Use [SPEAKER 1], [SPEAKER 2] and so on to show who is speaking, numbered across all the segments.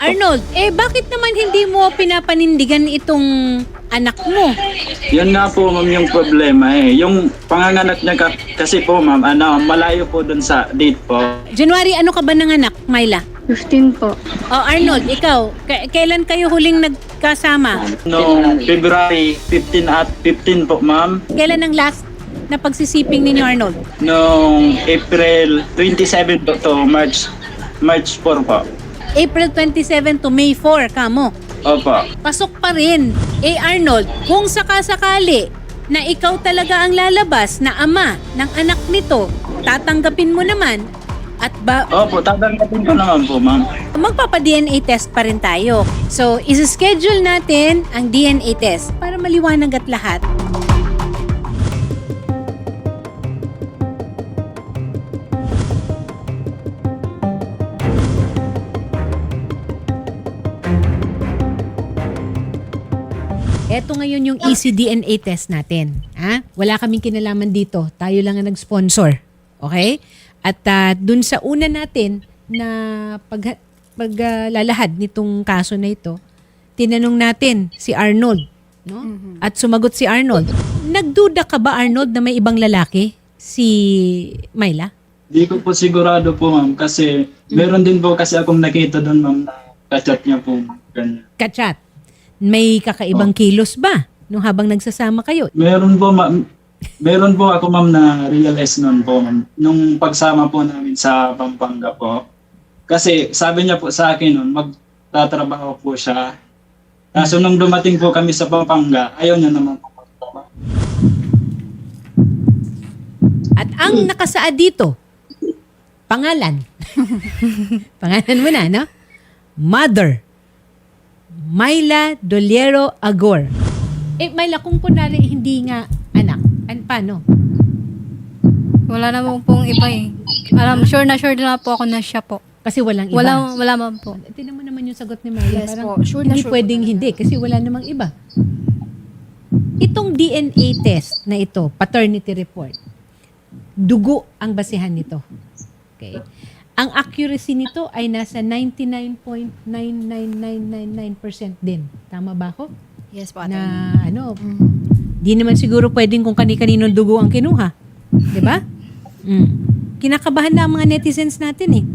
[SPEAKER 1] Arnold, bakit naman hindi mo pinapanindigan itong anak mo?
[SPEAKER 2] Yun nga po ma'am yung problema eh. Yung panganganak niya kasi po ma'am, malayo po dun sa date po.
[SPEAKER 1] January, ano ka ba ng anak, Myla?
[SPEAKER 3] 15 po.
[SPEAKER 1] Arnold, ikaw, kailan kayo huling nagkasama?
[SPEAKER 2] Noong February 15 at 15 po ma'am.
[SPEAKER 1] Kailan ang last na pagsisiping ninyo, Arnold?
[SPEAKER 2] Noong April 27 po to March 4 po.
[SPEAKER 1] April 27 to May 4, kamo.
[SPEAKER 2] Opo.
[SPEAKER 1] Pasok pa rin. Arnold, kung sakasakali na ikaw talaga ang lalabas na ama ng anak nito, tatanggapin mo naman at
[SPEAKER 2] Opo, tatanggapin ko naman po ma'am.
[SPEAKER 1] magpapa-DNA test pa rin tayo. So, isa-schedule natin ang DNA test para maliwanag at lahat. Eto ngayon yung ECDNA test natin. Ha? Wala kaming kinalaman dito. Tayo lang ang nag-sponsor. Okay? At dun sa una natin na paglalahad nitong kaso na ito, tinanong natin si Arnold. No? At sumagot si Arnold. Nagduda ka ba, Arnold, na may ibang lalaki? Si Myla?
[SPEAKER 2] Di ko po sigurado po ma'am kasi meron din po kasi akong nakita doon ma'am na kachat niya po. Ganyan.
[SPEAKER 1] Kachat. May kakaibang kilos ba nung habang nagsasama kayo?
[SPEAKER 2] Meron po ma'am. Meron po ako ma'am na realize noon po ma'am. Nung pagsama po namin sa Pampanga po. Kasi sabi niya po sa akin noon magtatrabaho po siya. Kaso nung dumating po kami sa Pampanga, ayaw niya naman po magtrabaho.
[SPEAKER 1] At ang nakasaad dito, pangalan. Pangalan mo na, no? Mother. Myla Doliero Agor. Myla, kung kunwari hindi nga anak, paano?
[SPEAKER 3] Wala naman pong iba eh. Sure na po ako na siya po.
[SPEAKER 1] Kasi walang iba.
[SPEAKER 3] Wala man po.
[SPEAKER 1] Tingnan mo naman yung sagot ni Myla.
[SPEAKER 3] Yes
[SPEAKER 1] Parang
[SPEAKER 3] po. Sure na
[SPEAKER 1] hindi
[SPEAKER 3] sure
[SPEAKER 1] pwedeng
[SPEAKER 3] po
[SPEAKER 1] hindi kasi wala namang iba. Itong DNA test na ito, paternity report, dugo ang basihan nito. Okay? Ang accuracy nito ay nasa 99.99999% din. Tama ba ako?
[SPEAKER 3] Yes po.
[SPEAKER 1] Na di naman siguro pwedeng kung kani-kanino dugo ang kinuha. 'Di ba? Kinakabahan na ang mga netizens natin eh.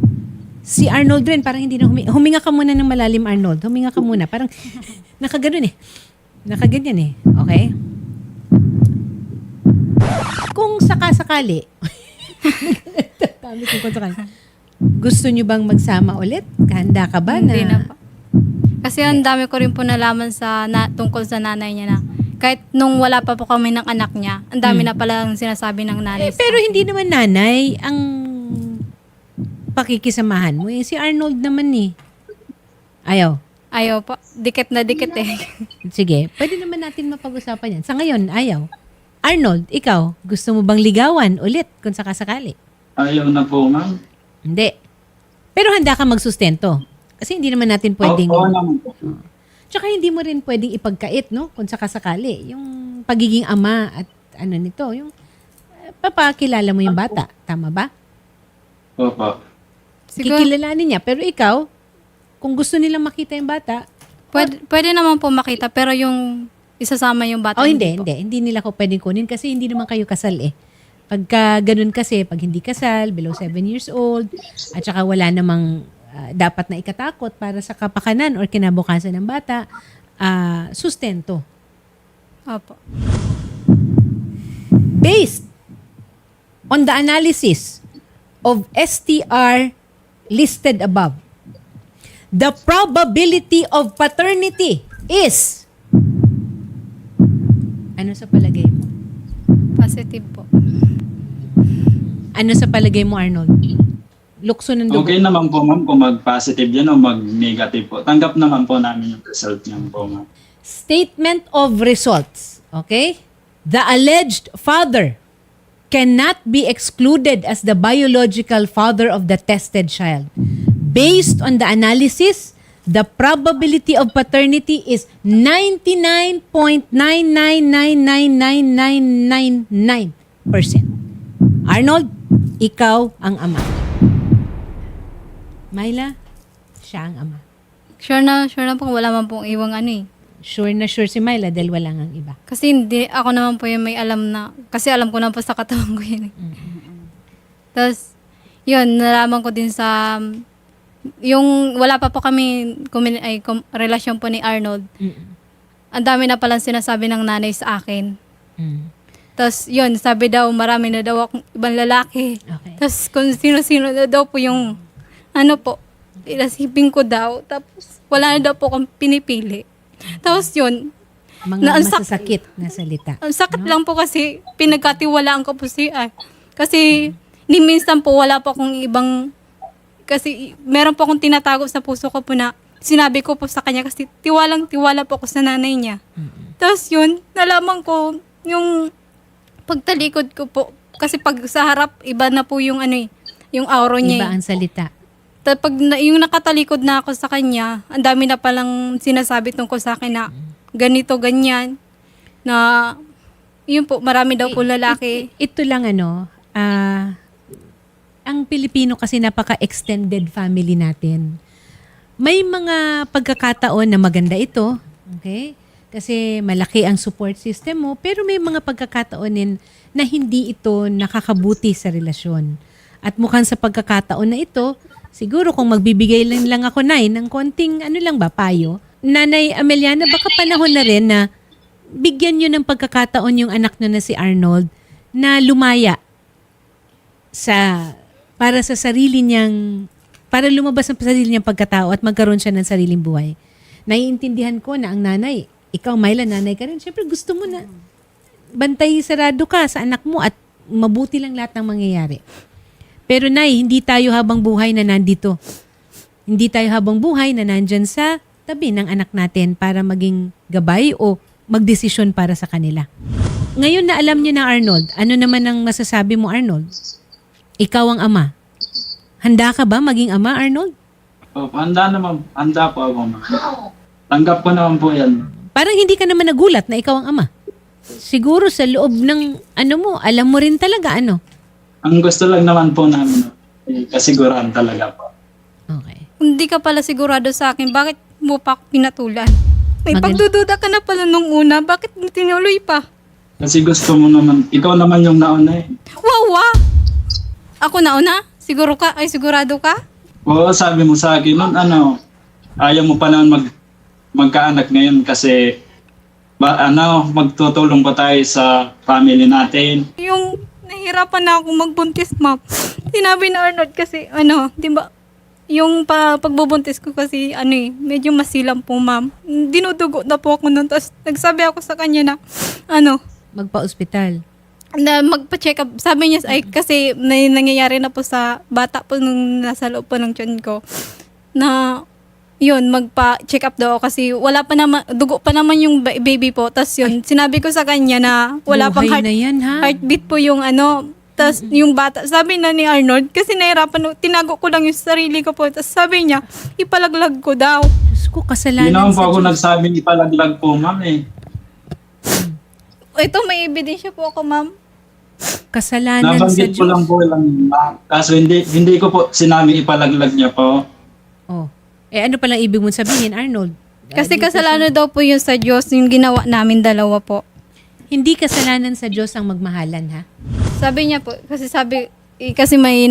[SPEAKER 1] Si Arnold rin, parang hindi na huminga ka muna ng malalim, Arnold. Huminga ka muna. Parang nakaganon eh. Nakaganyan eh. Okay? Kung sakasakali, gusto nyo bang magsama ulit? Handa ka ba na?
[SPEAKER 3] Hindi na po. Kasi ang dami ko rin po nalaman tungkol sa nanay niya na kahit nung wala pa po kami ng anak niya, ang dami na pala ang sinasabi ng nanay.
[SPEAKER 1] Pero hindi naman nanay ang pakikisamahan mo. Si Arnold naman eh. Ayaw.
[SPEAKER 3] Ayaw po. Dikit na dikit eh.
[SPEAKER 1] Sige, pwede naman natin mapag-usapan yan. Sa ngayon, ayaw. Arnold, ikaw, gusto mo bang ligawan ulit kung sakasakali?
[SPEAKER 2] Ayaw na po ma'am.
[SPEAKER 1] Hindi. Pero handa ka magsustento. Kasi hindi naman natin pwedeng...
[SPEAKER 2] Oo naman po.
[SPEAKER 1] Tsaka hindi mo rin pwedeng ipagkait, no? Kung sakasakali. Yung pagiging ama at nito, yung papakilala mo yung bata. Tama ba?
[SPEAKER 2] Opo.
[SPEAKER 3] Siguro,
[SPEAKER 1] Kikilalanin niya. Pero ikaw, kung gusto nilang makita yung bata,
[SPEAKER 3] pwede naman po makita pero yung isasama yung bata.
[SPEAKER 1] hindi.
[SPEAKER 3] po.
[SPEAKER 1] Hindi nila ko pwedeng kunin kasi hindi naman kayo kasal eh. Pagka ganun kasi, pag hindi kasal, below 7 years old, at saka wala namang dapat na ikatakot para sa kapakanan or kinabukasan ng bata, sustento.
[SPEAKER 3] Opo.
[SPEAKER 1] Based on the analysis of STR listed above, the probability of paternity is... Ano sa palagay mo?
[SPEAKER 3] Positive po.
[SPEAKER 1] Ano sa palagay mo, Arnold? Lukso ng dugo.
[SPEAKER 2] Okay naman po ma'am kung mag-positive yan o mag-negative po. Tanggap naman po namin yung result niyan po ma'am.
[SPEAKER 1] Statement of results. Okay? The alleged father cannot be excluded as the biological father of the tested child. Based on the analysis, the probability of paternity is 99.9999999%. Arnold, ikaw ang ama. Myla, siya ang ama.
[SPEAKER 3] Sure na po, wala man pong iwang ano eh.
[SPEAKER 1] Sure na sure si Myla dahil wala ngang iba.
[SPEAKER 3] Kasi hindi, ako naman po yung may alam na, kasi alam ko na po sa katawan ko yun eh. Tapos, yun, nalaman ko din sa, yung wala pa po kami, relasyon po ni Arnold, ang dami na palang sinasabi ng nanay sa akin. Tapos, yun, sabi daw, marami na daw akong ibang lalaki.
[SPEAKER 1] Okay.
[SPEAKER 3] Tapos, kung sino-sino na daw po yung, ano po, ilasipin ko daw. Tapos, wala na daw po akong pinipili. Tapos yun,
[SPEAKER 1] Mga
[SPEAKER 3] Na ang sak-
[SPEAKER 1] masasakit na salita.
[SPEAKER 3] ang sakit lang po kasi pinagkatiwalaan ko po si kasi ni minsan po wala po akong ibang, kasi meron po akong tinatago sa puso ko po na sinabi ko po sa kanya kasi tiwalang-tiwala po ako sa nanay niya. Tapos yun, nalaman ko yung pagtalikod ko po, kasi pag sa harap, iba na po yung ano eh, yung aura niya.
[SPEAKER 1] Iba ang salita.
[SPEAKER 3] Pag yung nakatalikod na ako sa kanya, ang dami na palang sinasabi tungkol sa akin na ganito, ganyan, na yun po, marami daw po lalaki.
[SPEAKER 1] Ito lang ang Pilipino kasi napaka-extended family natin. May mga pagkakataon na maganda ito, okay? Kasi malaki ang support system mo, pero may mga pagkakataon din na hindi ito nakakabuti sa relasyon. At mukhang sa pagkakataon na ito, siguro kung magbibigay lang ako, Nay, ng konting payo, Nanay Ameliana, baka panahon na rin na bigyan nyo ng pagkakataon yung anak nyo na si Arnold na lumaya para sa sarili niyang, para lumabas ng sarili niyang pagkatao at magkaroon siya ng sariling buhay. Naiintindihan ko na ang nanay, ikaw Myla, nanay ka rin, syempre gusto mo na bantay sarado ka sa anak mo at mabuti lang lahat ng mangyayari. Pero Nay, hindi tayo habang buhay na nandito. Hindi tayo habang buhay na nandyan sa tabi ng anak natin para maging gabay o magdesisyon para sa kanila. Ngayon na alam niyo na Arnold, ano naman ang masasabi mo Arnold? Ikaw ang ama. Handa ka ba maging ama Arnold?
[SPEAKER 2] Opo, handa po ako, ma'am. Tanggap ko naman po yan.
[SPEAKER 1] Parang hindi ka naman nagulat na ikaw ang ama. Siguro sa loob ng alam mo rin talaga
[SPEAKER 2] Ang gusto lang naman po namin, kasigurahan talaga po.
[SPEAKER 1] Okay.
[SPEAKER 3] Hindi ka pala sigurado sa akin, bakit mo pa ako pinatulan? May
[SPEAKER 1] Maganda.
[SPEAKER 3] pagdududa ka na pala nung una, bakit mo tinuloy pa?
[SPEAKER 2] Kasi gusto mo naman, ikaw naman yung nauna eh.
[SPEAKER 3] Wow! Ako na una? Siguro ka? Ay, sigurado ka?
[SPEAKER 2] Oo, sabi mo sa akin nun, ayaw mo pa naman magkaanak ngayon kasi magtutulong pa tayo sa family natin.
[SPEAKER 3] Yung nahirapan na ako magbuntis, ma'am. Sinabi na Arnold kasi, di ba, yung pagbubuntis ko kasi, medyo masilang po, ma'am. Dinudugo na po ako nun. Tapos, nagsabi ako sa kanya na,
[SPEAKER 1] Magpa-ospital.
[SPEAKER 3] na magpa-check up. Sabi niya, kasi nangyayari na po sa bata po nung nasa loob po ng tiyan ko, na, yun, magpa-check up daw ako kasi wala pa naman, dugo pa naman yung baby po. Tapos yun, sinabi ko sa kanya na wala pang
[SPEAKER 1] Buhay na yan, ha?
[SPEAKER 3] heartbeat po yung Tapos yung bata, sabi na ni Arnold, kasi nahirapan, tinago ko lang yung sarili ko po. Tapos sabi niya, ipalaglag ko daw.
[SPEAKER 1] Diyos ko,
[SPEAKER 2] Hindi
[SPEAKER 1] kasalanan
[SPEAKER 2] naman po
[SPEAKER 1] sa
[SPEAKER 2] ako
[SPEAKER 1] Diyos.
[SPEAKER 2] nagsabing ipalaglag po, ma'am eh.
[SPEAKER 3] Ito, may ebidensya po ako, ma'am.
[SPEAKER 1] Kasalanan sa
[SPEAKER 2] Nabanggit ko
[SPEAKER 1] Diyos.
[SPEAKER 2] lang po ma'am. Kaso hindi ko po sinabing ipalaglag niya po.
[SPEAKER 1] Oh. Ano palang ibig mong sabihin, Arnold?
[SPEAKER 3] Kasi kasalanan daw po yun sa Diyos, yung ginawa namin dalawa po.
[SPEAKER 1] Hindi kasalanan sa Diyos ang magmahalan, ha?
[SPEAKER 3] Sabi niya po, kasi may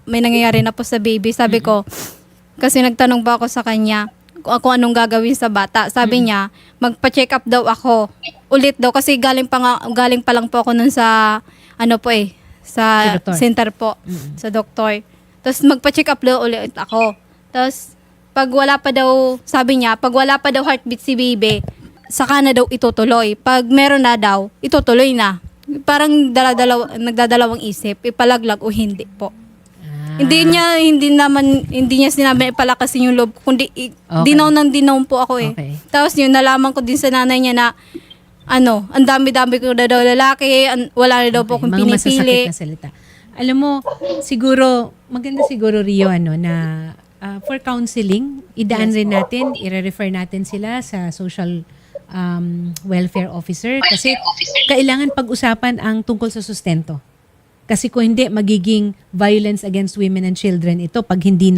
[SPEAKER 3] nangyayari na po sa baby. Sabi ko, kasi nagtanong pa ako sa kanya kung anong gagawin sa bata. Sabi niya, magpa-check up daw ako. Ulit daw kasi galing pa lang po ako nun sa sa
[SPEAKER 1] Sa doktor.
[SPEAKER 3] center po, sa doktor. Tapos magpa-check up daw ulit ako. Tapos pag wala pa daw heartbeat si baby, saka na daw itutuloy. Pag meron na daw, itutuloy na. Parang nagdadalawang isip, ipalaglag o hindi po. Hindi niya sinabi ipalakasin yung loob, kundi dinaw po ako eh.
[SPEAKER 1] Okay.
[SPEAKER 3] Tapos yun, nalaman ko din sa nanay niya na ang dami-dami ko na daw lalaki, wala na daw po akong
[SPEAKER 1] Mga masasakit
[SPEAKER 3] pinipili.
[SPEAKER 1] na salita. Alam mo, maganda siguro Rio, na for counseling, idaan rin natin, i-refer natin sila sa social welfare officer kasi kailangan pag-usapan ang tungkol sa sustento. Kasi kung hindi, magiging violence against women and children ito pag hindi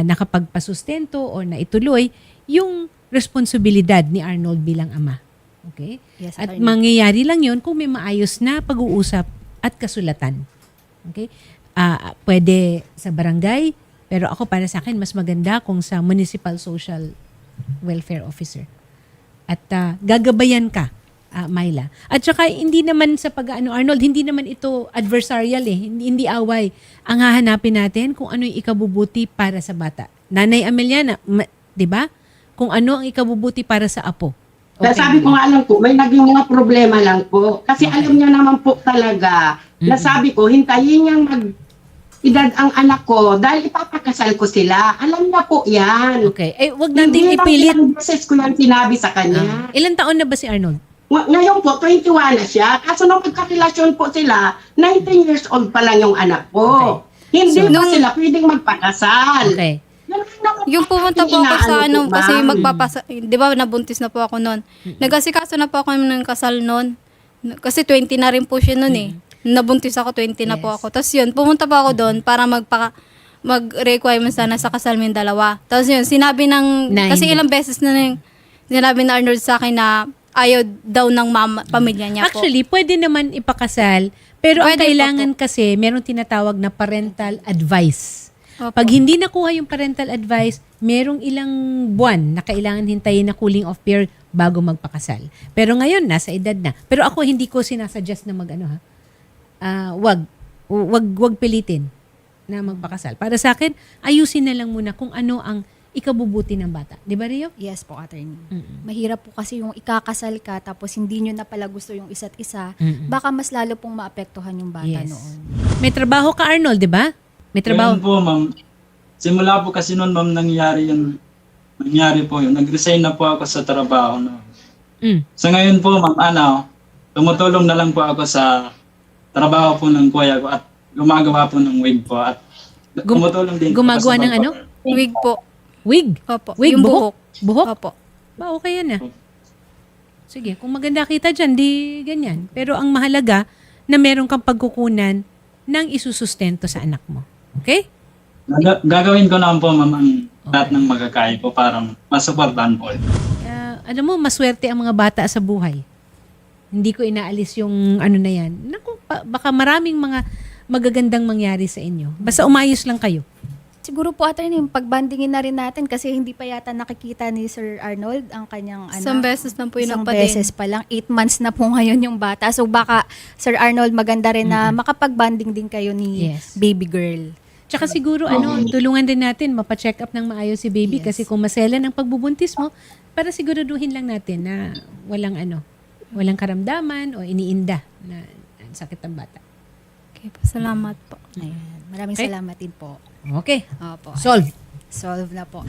[SPEAKER 1] nakapagpasustento o naituloy yung responsibilidad ni Arnold bilang ama. Okay?
[SPEAKER 4] Yes,
[SPEAKER 1] At
[SPEAKER 4] attorney.
[SPEAKER 1] mangyayari lang yun kung may maayos na pag-uusap at kasulatan. Okay? Pwede sa barangay, pero ako para sa akin, mas maganda kung sa municipal social welfare officer. At gagabayan ka, Myla. At saka hindi naman sa Arnold, hindi naman ito adversarial eh. Hindi away. Ang hahanapin natin kung ano yung ikabubuti para sa bata. Nanay Ameliana, 'di ba? Kung ano ang ikabubuti para sa apo.
[SPEAKER 5] Kaya sabi ko nga lang po, may naging mga problema lang po. Kasi alam niya naman po talaga na sabi ko, hintayin niyang mag-edad ang anak ko dahil ipapakasal ko sila. Alam niya po yan.
[SPEAKER 1] Okay. Wag nating
[SPEAKER 5] Hindi lang
[SPEAKER 1] ipilit.
[SPEAKER 5] ilang beses ko yan sinabi sa kanya.
[SPEAKER 1] Ilan taon na ba si Arnold?
[SPEAKER 5] Ngayon po, 21 na siya. Kaso nung magkarelasyon po sila, 19 years old pa lang yung anak ko. Hindi
[SPEAKER 1] So,
[SPEAKER 5] pa sila pwedeng magpakasal.
[SPEAKER 1] Okay.
[SPEAKER 3] Yung pumunta po ako sa
[SPEAKER 5] Inaano po ba?
[SPEAKER 3] kasi di ba nabuntis na po ako noon. Nag-asikaso na po ako ng kasal noon. Kasi 20 na rin po siya noon eh. Nabuntis ako, 20 na po
[SPEAKER 1] Yes.
[SPEAKER 3] ako. Tapos yun, pumunta po ako doon para mag-requirement sana sa kasal mo yung dalawa. Tapos yun, sinabi ng,
[SPEAKER 1] Na
[SPEAKER 3] kasi
[SPEAKER 1] hindi.
[SPEAKER 3] ilang beses na sinabi na Arnold sa akin na ayaw daw ng pamilya niya po.
[SPEAKER 1] Actually, pwede naman ipakasal, pero ang
[SPEAKER 3] Pwede pa
[SPEAKER 1] kailangan kasi meron tinatawag na parental advice.
[SPEAKER 3] Opo.
[SPEAKER 1] Pag hindi nakuha yung parental advice, merong ilang buwan na kailangan hintayin na cooling off period bago magpakasal. Pero ngayon, nasa edad na. Pero ako hindi ko sinasuggest na wag pilitin na magpakasal. Para sa akin, ayusin na lang muna kung ano ang ikabubuti ng bata. Di ba, Rio?
[SPEAKER 4] Yes po, attorney. Mahirap po kasi yung ikakasal ka tapos hindi nyo na pala gusto yung isa't isa. Baka mas lalo pong maapektuhan yung bata
[SPEAKER 1] Yes.
[SPEAKER 4] noon.
[SPEAKER 1] May trabaho ka, Arnold, di ba? May trabaho.
[SPEAKER 2] Ganun po, ma'am. Simula po kasi noon, ma'am, nangyari po yun. Nag-resign na po ako sa trabaho. No? Sa ngayon po, ma'am, tumutulong na lang po ako sa trabaho po ng kuya ko at gumagawa po ng wig po. At tumutulong din po
[SPEAKER 1] gumagawa
[SPEAKER 2] ako sa
[SPEAKER 1] ng ano?
[SPEAKER 3] Wig po.
[SPEAKER 1] Wig?
[SPEAKER 3] Opo.
[SPEAKER 1] Wig,
[SPEAKER 3] Yung
[SPEAKER 1] buhok? Buhok?
[SPEAKER 3] Opo.
[SPEAKER 1] Ba, okay yan ah. Sige, kung maganda kita dyan, di ganyan. Pero ang mahalaga na meron kang pagkukunan ng isusustento sa anak mo. Okay?
[SPEAKER 2] Gagawin ko naman po, ma'am, ang lahat ng magkakaya po para masuportahan po.
[SPEAKER 1] Alam mo, maswerte ang mga bata sa buhay. Hindi ko inaalis yung ano na yan. Naku, baka maraming mga magagandang mangyari sa inyo. Basta umayos lang kayo.
[SPEAKER 4] Siguro po, attorney, pagbandingin na rin natin kasi hindi pa yata nakikita ni Sir Arnold ang kanyang anak.
[SPEAKER 3] Isang beses na po yung
[SPEAKER 4] Isang
[SPEAKER 3] nagpa-din.
[SPEAKER 4] beses pa lang. 8 months na po ngayon yung bata. So baka, Sir Arnold, maganda rin na makapagbanding din kayo ni
[SPEAKER 1] Yes.
[SPEAKER 4] baby girl.
[SPEAKER 1] Tsaka siguro, tulungan din natin, mapacheck up ng maayos si baby
[SPEAKER 4] Yes.
[SPEAKER 1] kasi kung masela ng pagbubuntis mo, para siguraduhin lang natin na walang karamdaman o iniinda na sakit ng bata.
[SPEAKER 3] Okay po, salamat po.
[SPEAKER 4] Ayan. Maraming
[SPEAKER 1] Okay.
[SPEAKER 4] salamat din po.
[SPEAKER 1] Okay.
[SPEAKER 4] Opo.
[SPEAKER 1] Solve.
[SPEAKER 4] Solve na po.